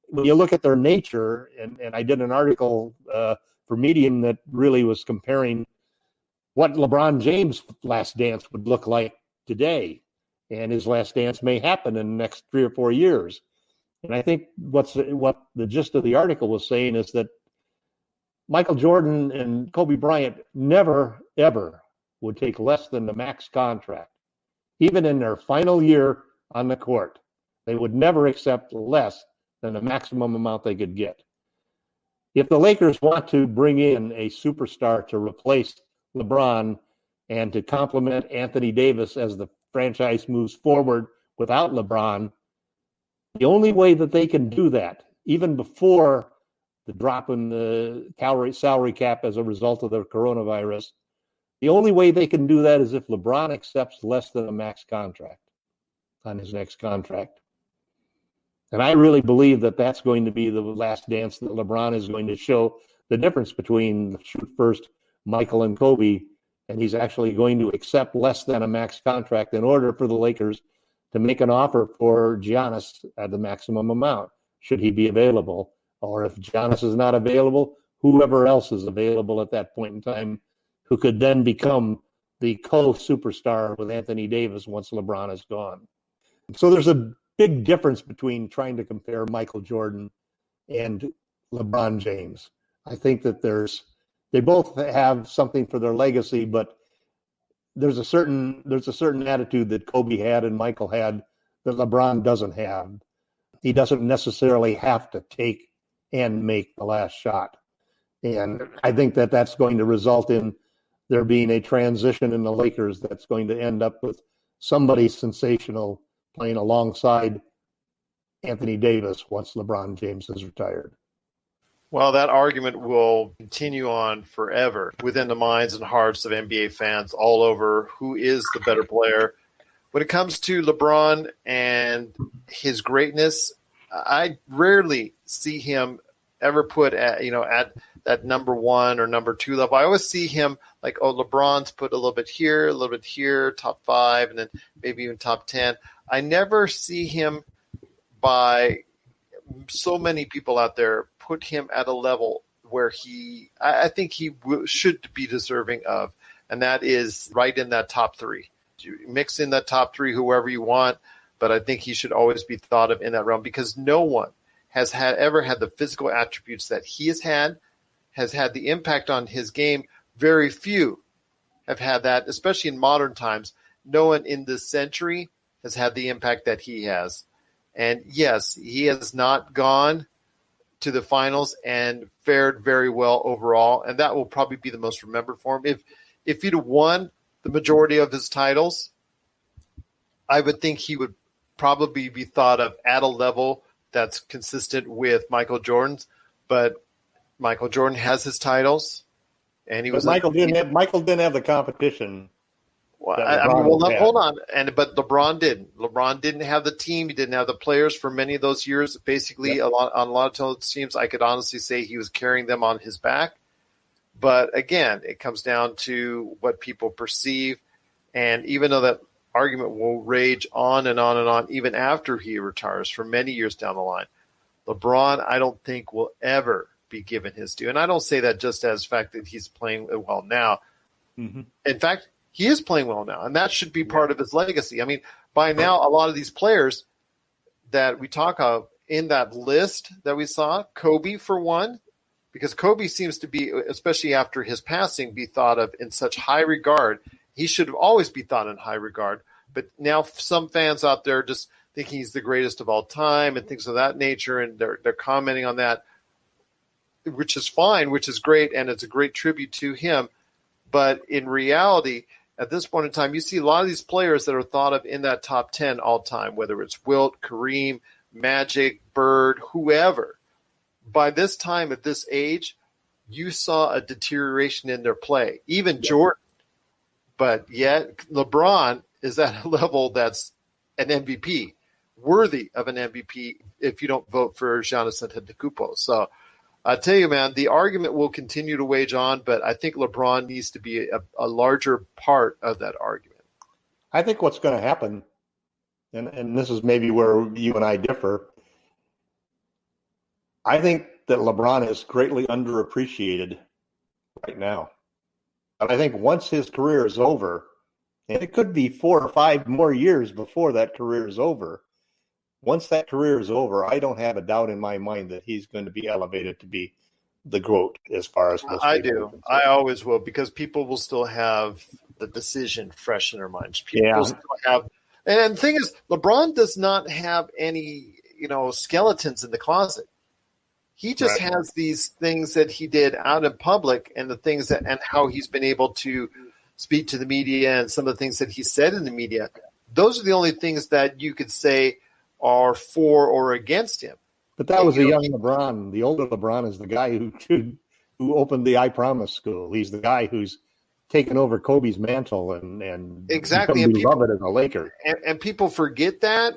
when you look at their nature, and I did an article for Medium that really was comparing what LeBron James' last dance would look like today. And his last dance may happen in the next 3 or 4 years. And I think what the gist of the article was saying is that Michael Jordan and Kobe Bryant never, ever would take less than the max contract. Even in their final year on the court, they would never accept less than the maximum amount they could get. If the Lakers want to bring in a superstar to replace LeBron and to complement Anthony Davis as the franchise moves forward without LeBron, the only way that they can do that, even before the drop in the salary cap as a result of the coronavirus, the only way they can do that is if LeBron accepts less than a max contract on his next contract. And I really believe that that's going to be the last dance that LeBron is going to show the difference between the shoot first Michael and Kobe, and he's actually going to accept less than a max contract in order for the Lakers to make an offer for Giannis at the maximum amount, should he be available. Or if Giannis is not available, whoever else is available at that point in time who could then become the co-superstar with Anthony Davis once LeBron is gone. So there's a big difference between trying to compare Michael Jordan and LeBron James. I think that they both have something for their legacy, but there's a certain attitude that Kobe had and Michael had that LeBron doesn't have. He doesn't necessarily have to take and make the last shot. And I think that that's going to result in there being a transition in the Lakers that's going to end up with somebody sensational playing alongside Anthony Davis once LeBron James is retired. Well, that argument will continue on forever within the minds and hearts of NBA fans all over who is the better player. when it comes to LeBron and his greatness, I rarely see him ever put at that number one or number two level. I always see him like, LeBron's put a little bit here, top 5, and then maybe even top 10. I never see him by so many people out there put him at a level where I think he should be deserving of, and that is right in that top 3. You mix in that top 3, whoever you want, but I think he should always be thought of in that realm because no one has ever had the physical attributes that he has had the impact on his game. Very few have had that, especially in modern times. No one in this century has had the impact that he has. And yes, he has not gone to the finals and fared very well overall, and that will probably be the most remembered for him. If he'd have won the majority of his titles, I would think he would probably be thought of at a level that's consistent with Michael Jordan's, but Michael Jordan has his titles, and Michael didn't have the competition. Hold on, but LeBron didn't. LeBron didn't have the team. He didn't have the players for many of those years. Basically, on a lot of teams, I could honestly say he was carrying them on his back. But again, it comes down to what people perceive, and even though that argument will rage on and on and on, even after he retires for many years down the line, LeBron, I don't think will ever be given his due. And I don't say that just as the fact that he's playing well now. Mm-hmm. In fact, he is playing well now, and that should be part of his legacy. I mean, by now, a lot of these players that we talk of in that list that we saw, Kobe for one, because Kobe seems to be, especially after his passing, be thought of in such high regard. He should always be thought in high regard. But now some fans out there just thinking he's the greatest of all time and things of that nature, and they're commenting on that, which is fine, which is great, and it's a great tribute to him. But in reality, at this point in time, you see a lot of these players that are thought of in that top 10 all time, whether it's Wilt, Kareem, Magic, Bird, whoever. By this time, at this age, you saw a deterioration in their play, even Jordan. But yet, LeBron is at a level that's an MVP, worthy of an MVP if you don't vote for Giannis Antetokounmpo. So I tell you, man, the argument will continue to wage on, but I think LeBron needs to be a larger part of that argument. I think what's going to happen, and this is maybe where you and I differ, I think that LeBron is greatly underappreciated right now. But I think once his career is over, and it could be 4 or 5 more years before that career is over, once that career is over, I don't have a doubt in my mind that he's going to be elevated to be the GOAT as far as I do. I always will, because people will still have the decision fresh in their minds. People will still have, and the thing is, LeBron does not have any, skeletons in the closet. He just has these things that he did out in public, and the things that, and how he's been able to speak to the media, and some of the things that he said in the media. Those are the only things that you could say are for or against him. But that was a young LeBron. The older LeBron is the guy who opened the I Promise school. He's the guy who's taken over Kobe's mantle and exactly, and people love it as a Laker. And people forget that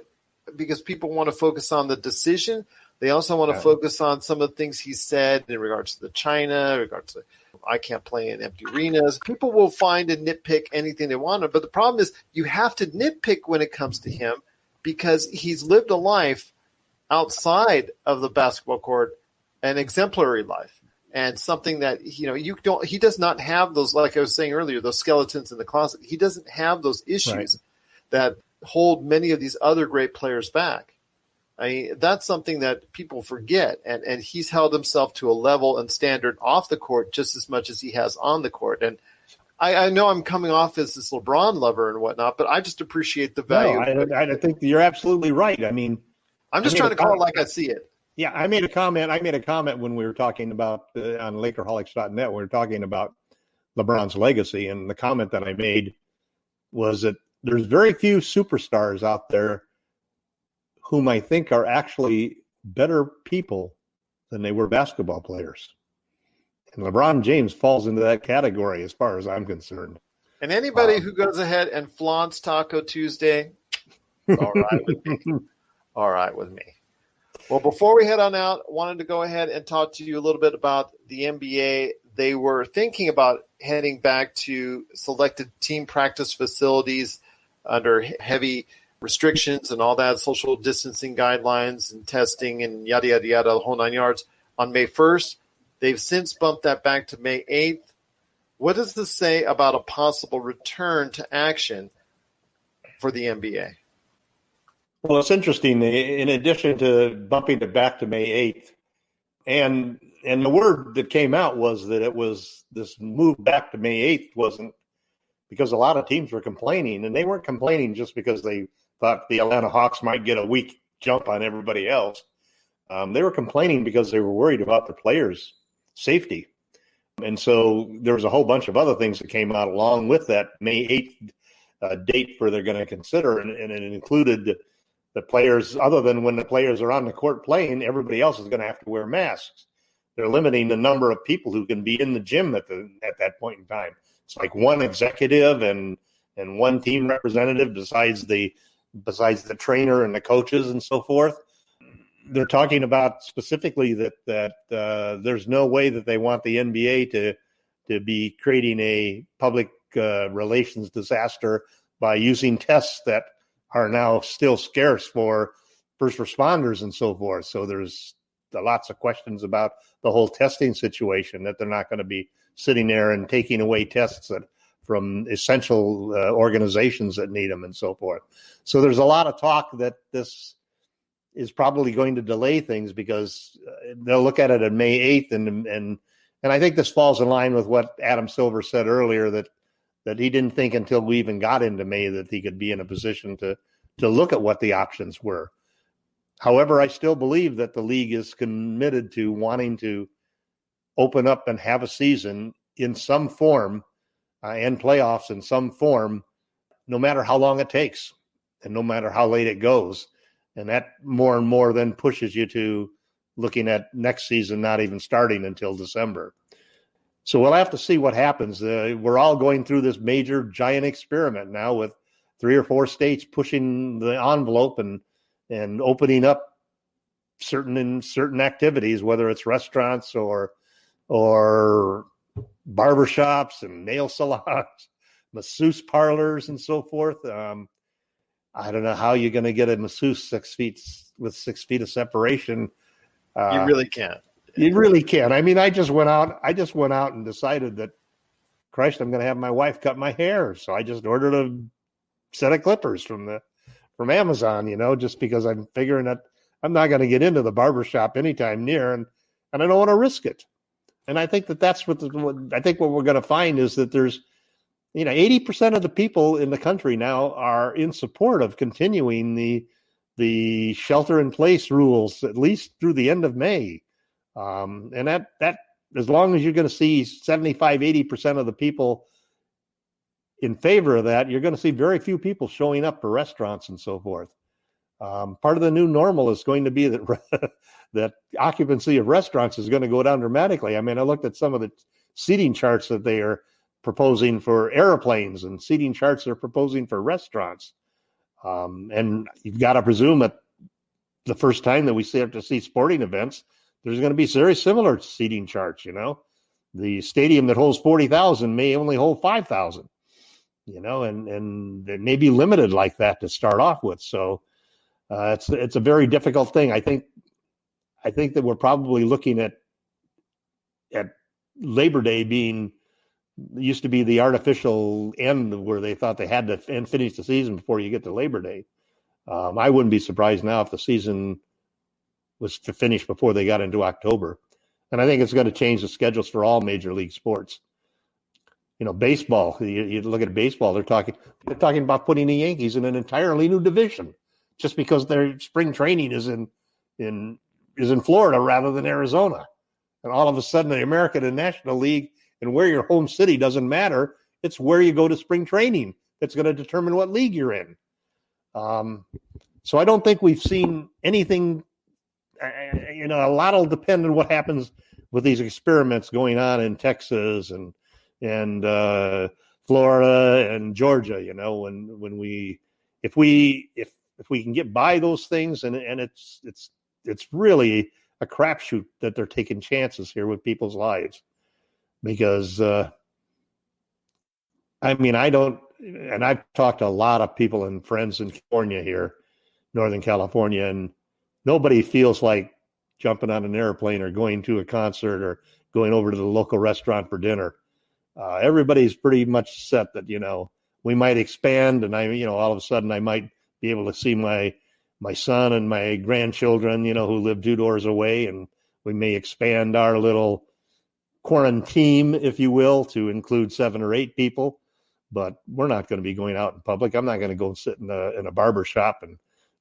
because people want to focus on the decision. They also want to focus on some of the things he said in regards to the China, in regards to I can't play in empty arenas. People will find and nitpick anything they want, but the problem is you have to nitpick when it comes to him because he's lived a life outside of the basketball court, an exemplary life, and something that he does not have those, like I was saying earlier, those skeletons in the closet. He doesn't have those issues that hold many of these other great players back. I mean, that's something that people forget, and he's held himself to a level and standard off the court just as much as he has on the court. And I know I'm coming off as this LeBron lover and whatnot, but I just appreciate the value. No, I think you're absolutely right. I mean, I'm just trying to call it like I see it. Yeah, I made a comment when we were talking about on Lakerholics.net. We were talking about LeBron's legacy, and the comment that I made was that there's very few superstars out there whom I think are actually better people than they were basketball players. And LeBron James falls into that category as far as I'm concerned. And anybody who goes ahead and flaunts Taco Tuesday, all right with me. All right with me. Well, before we head on out, I wanted to go ahead and talk to you a little bit about the NBA. They were thinking about heading back to selected team practice facilities under heavy restrictions and all that, social distancing guidelines and testing and yada, yada, yada, the whole 9 yards on May 1st. They've since bumped that back to May 8th. What does this say about a possible return to action for the NBA? Well, it's interesting. In addition to bumping it back to May 8th, and the word that came out was that it was this move back to May 8th wasn't because a lot of teams were complaining, and they weren't complaining just because they thought the Atlanta Hawks might get a weak jump on everybody else. They were complaining because they were worried about the players' safety. And so there was a whole bunch of other things that came out along with that May 8th date where they're going to consider, and it included the players, other than when the players are on the court playing, everybody else is going to have to wear masks. They're limiting the number of people who can be in the gym at that point in time. It's like one executive and one team representative besides the trainer and the coaches and so forth. They're talking about specifically that there's no way that they want the NBA to be creating a public relations disaster by using tests that are now still scarce for first responders and so forth. So there's lots of questions about the whole testing situation, that they're not going to be sitting there and taking away tests from essential organizations that need them and so forth. So there's a lot of talk that this is probably going to delay things because they'll look at it on May 8th. And I think this falls in line with what Adam Silver said earlier, that he didn't think until we even got into May that he could be in a position to look at what the options were. However, I still believe that the league is committed to wanting to open up and have a season in some form and playoffs in some form, no matter how long it takes and no matter how late it goes. And that more and more then pushes you to looking at next season not even starting until December. So we'll have to see what happens. We're all going through this major giant experiment now with 3 or 4 states pushing the envelope and opening up certain activities, whether it's restaurants or barbershops and nail salons, masseuse parlors and so forth. I don't know how you're going to get a masseuse 6 feet with 6 feet of separation. You really can't. You really can. I mean, I just went out and decided that, Christ, I'm going to have my wife cut my hair. So I just ordered a set of clippers from Amazon, just because I'm figuring that I'm not going to get into the barbershop anytime near, and I don't want to risk it. And I think that's what we're going to find is that there's, 80% of the people in the country now are in support of continuing the shelter in place rules, at least through the end of May. And that as long as you're going to see 75, 80% of the people in favor of that, you're going to see very few people showing up for restaurants and so forth. Part of the new normal is going to be that occupancy of restaurants is going to go down dramatically. I mean, I looked at some of the seating charts that they are proposing for airplanes and seating charts they're proposing for restaurants. And you've got to presume that the first time that we have to see sporting events, there's going to be very similar seating charts. The stadium that holds 40,000 may only hold 5,000. And it may be limited like that to start off with. So it's a very difficult thing. I think that we're probably looking at Labor Day used to be the artificial end where they thought they had to finish the season before you get to Labor Day. I wouldn't be surprised now if the season was to finish before they got into October. And I think it's going to change the schedules for all major league sports. Baseball, you look at baseball, they're talking about putting the Yankees in an entirely new division just because their spring training is in Florida rather than Arizona. And all of a sudden the American and National League and where your home city doesn't matter. It's where you go to spring training that's going to determine what league you're in. So I don't think we've seen anything. A lot will depend on what happens with these experiments going on in Texas and Florida and Georgia. If we can get by those things, and it's really a crapshoot that they're taking chances here with people's lives, because I've talked to a lot of people and friends in California here, Northern California, and nobody feels like jumping on an airplane or going to a concert or going over to the local restaurant for dinner. Everybody's pretty much set that, we might expand, and all of a sudden I might be able to see my son and my grandchildren, who live 2 doors away, and we may expand our little quarantine, if you will, to include 7 or 8 people. But we're not going to be going out in public. I'm not going to go and sit in a barber shop and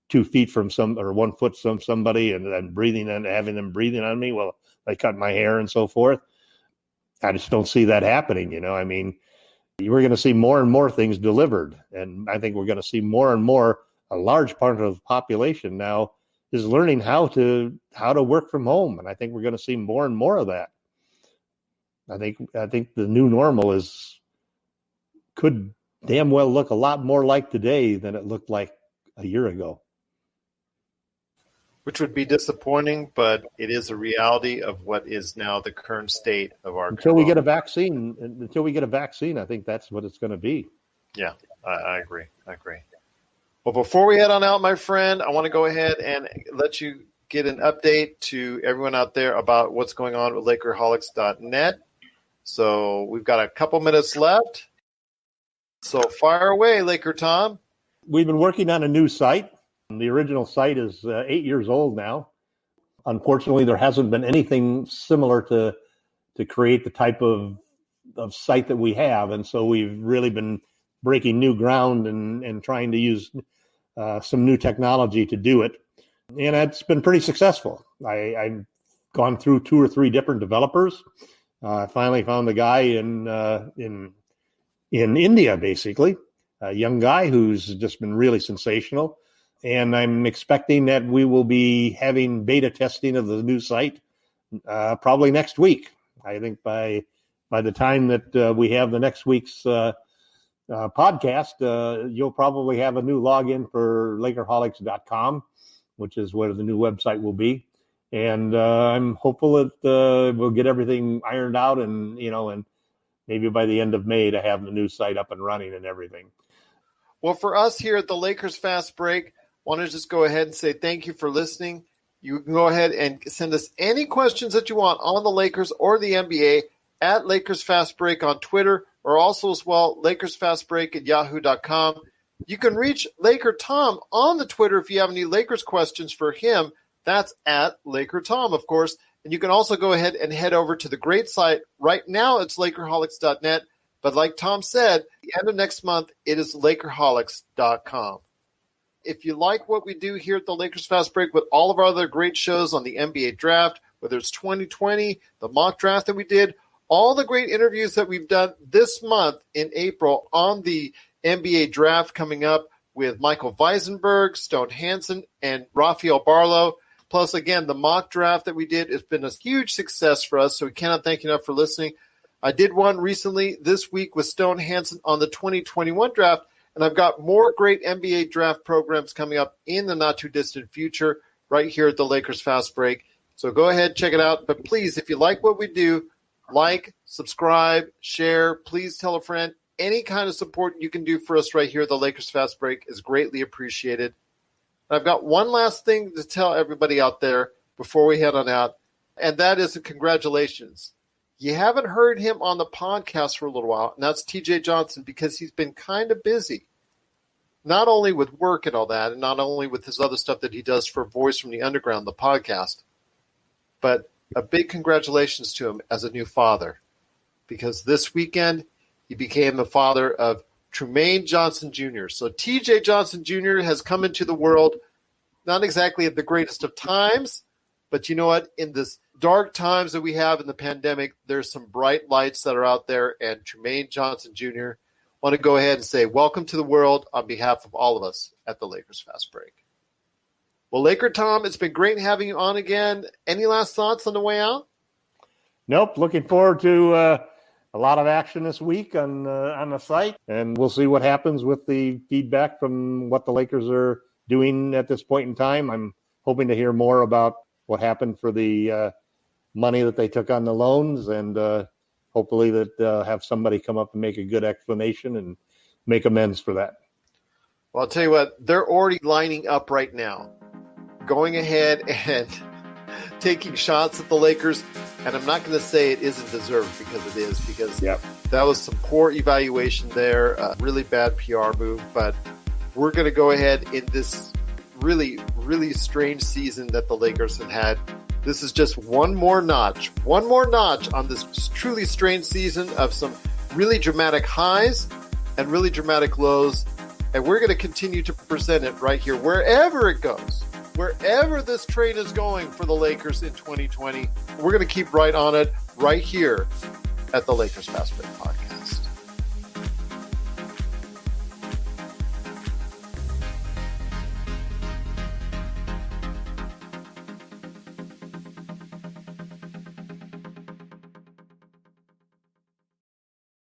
2 feet from 1 foot from somebody and breathing and having them breathing on me while I cut my hair and so forth. I just don't see that happening. We're going to see more and more things delivered. And I think we're going to see more and more. A large part of the population now is learning how to work from home. And I think we're going to see more and more of that. I think the new normal could damn well look a lot more like today than it looked like a year ago. Which would be disappointing, but it is a reality of what is now the current state of our until we get a vaccine. I think that's what it's going to be. Yeah, I agree. Well, before we head on out, my friend, I want to go ahead and let you get an update to everyone out there about what's going on with LakerHolics.net. So we've got a couple minutes left. So fire away, LakerTom. We've been working on a new site. The original site is 8 years old now. Unfortunately, there hasn't been anything similar to create the type of site that we have. And so we've really been breaking new ground and trying to use some new technology to do it. And it's been pretty successful. I've gone through 2 or 3 different developers. I finally found a guy in India, basically, a young guy who's just been really sensational. And I'm expecting that we will be having beta testing of the new site probably next week. I think by the time that we have the next week's podcast, you'll probably have a new login for LakerHolics.com, which is where the new website will be. And I'm hopeful that we'll get everything ironed out and maybe by the end of May to have the new site up and running and everything. Well, for us here at the Lakers Fast Break, I want to just go ahead and say thank you for listening. You can go ahead and send us any questions that you want on the Lakers or the NBA at Lakers Fast Break on Twitter, or also as well, LakersFastBreak@yahoo.com. You can reach LakerTom on the Twitter if you have any Lakers questions for him. That's at LakerTom, of course. And you can also go ahead and head over to the great site. Right now, it's LakerHolics.net. But like Tom said, at the end of next month, it is LakerHolics.com. If you like what we do here at the Lakers Fast Break with all of our other great shows on the NBA draft, whether it's 2020, the mock draft that we did, all the great interviews that we've done this month in April on the NBA draft coming up with Michael Weisenberg, Stone Hansen, and Rafael Barlow. Plus, again, the mock draft that we did has been a huge success for us, so we cannot thank you enough for listening. I did one recently this week with Stone Hansen on the 2021 draft, and I've got more great NBA draft programs coming up in the not-too-distant future right here at the Lakers Fast Break. So go ahead, check it out. But please, if you like what we do, like, subscribe, share. Please tell a friend. Any kind of support you can do for us right here at the Lakers Fast Break is greatly appreciated. And I've got one last thing to tell everybody out there before we head on out, and that is congratulations. You haven't heard him on the podcast for a little while, and that's TJ Johnson, because he's been kind of busy. Not only with work and all that, and not only with his other stuff that he does for Voice from the Underground, the podcast, but a big congratulations to him as a new father, because this weekend he became the father of Trumaine Johnson Jr. So TJ Johnson Jr. has come into the world not exactly at the greatest of times, but you know what? In this dark times that we have in the pandemic, there's some bright lights that are out there, and Trumaine Johnson Jr. want to go ahead and say welcome to the world on behalf of all of us at the Lakers Fast Break. Well, LakerTom, it's been great having you on again. Any last thoughts on the way out? Nope. Looking forward to a lot of action this week on the site, and we'll see what happens with the feedback from what the Lakers are doing at this point in time. I'm hoping to hear more about what happened for the money that they took on the loans, and hopefully that have somebody come up and make a good explanation and make amends for that. Well, I'll tell you what, they're already lining up right now, going ahead and taking shots at the Lakers. And I'm not going to say it isn't deserved, because it is, because that was some poor evaluation there, a really bad PR move. But we're going to go ahead in this really, really strange season that the Lakers have had. This is just one more notch on this truly strange season of some really dramatic highs and really dramatic lows. And we're going to continue to present it right here, wherever it goes. Wherever this train is going for the Lakers in 2020, we're going to keep right on it right here at the Lakers Fast Break Podcast.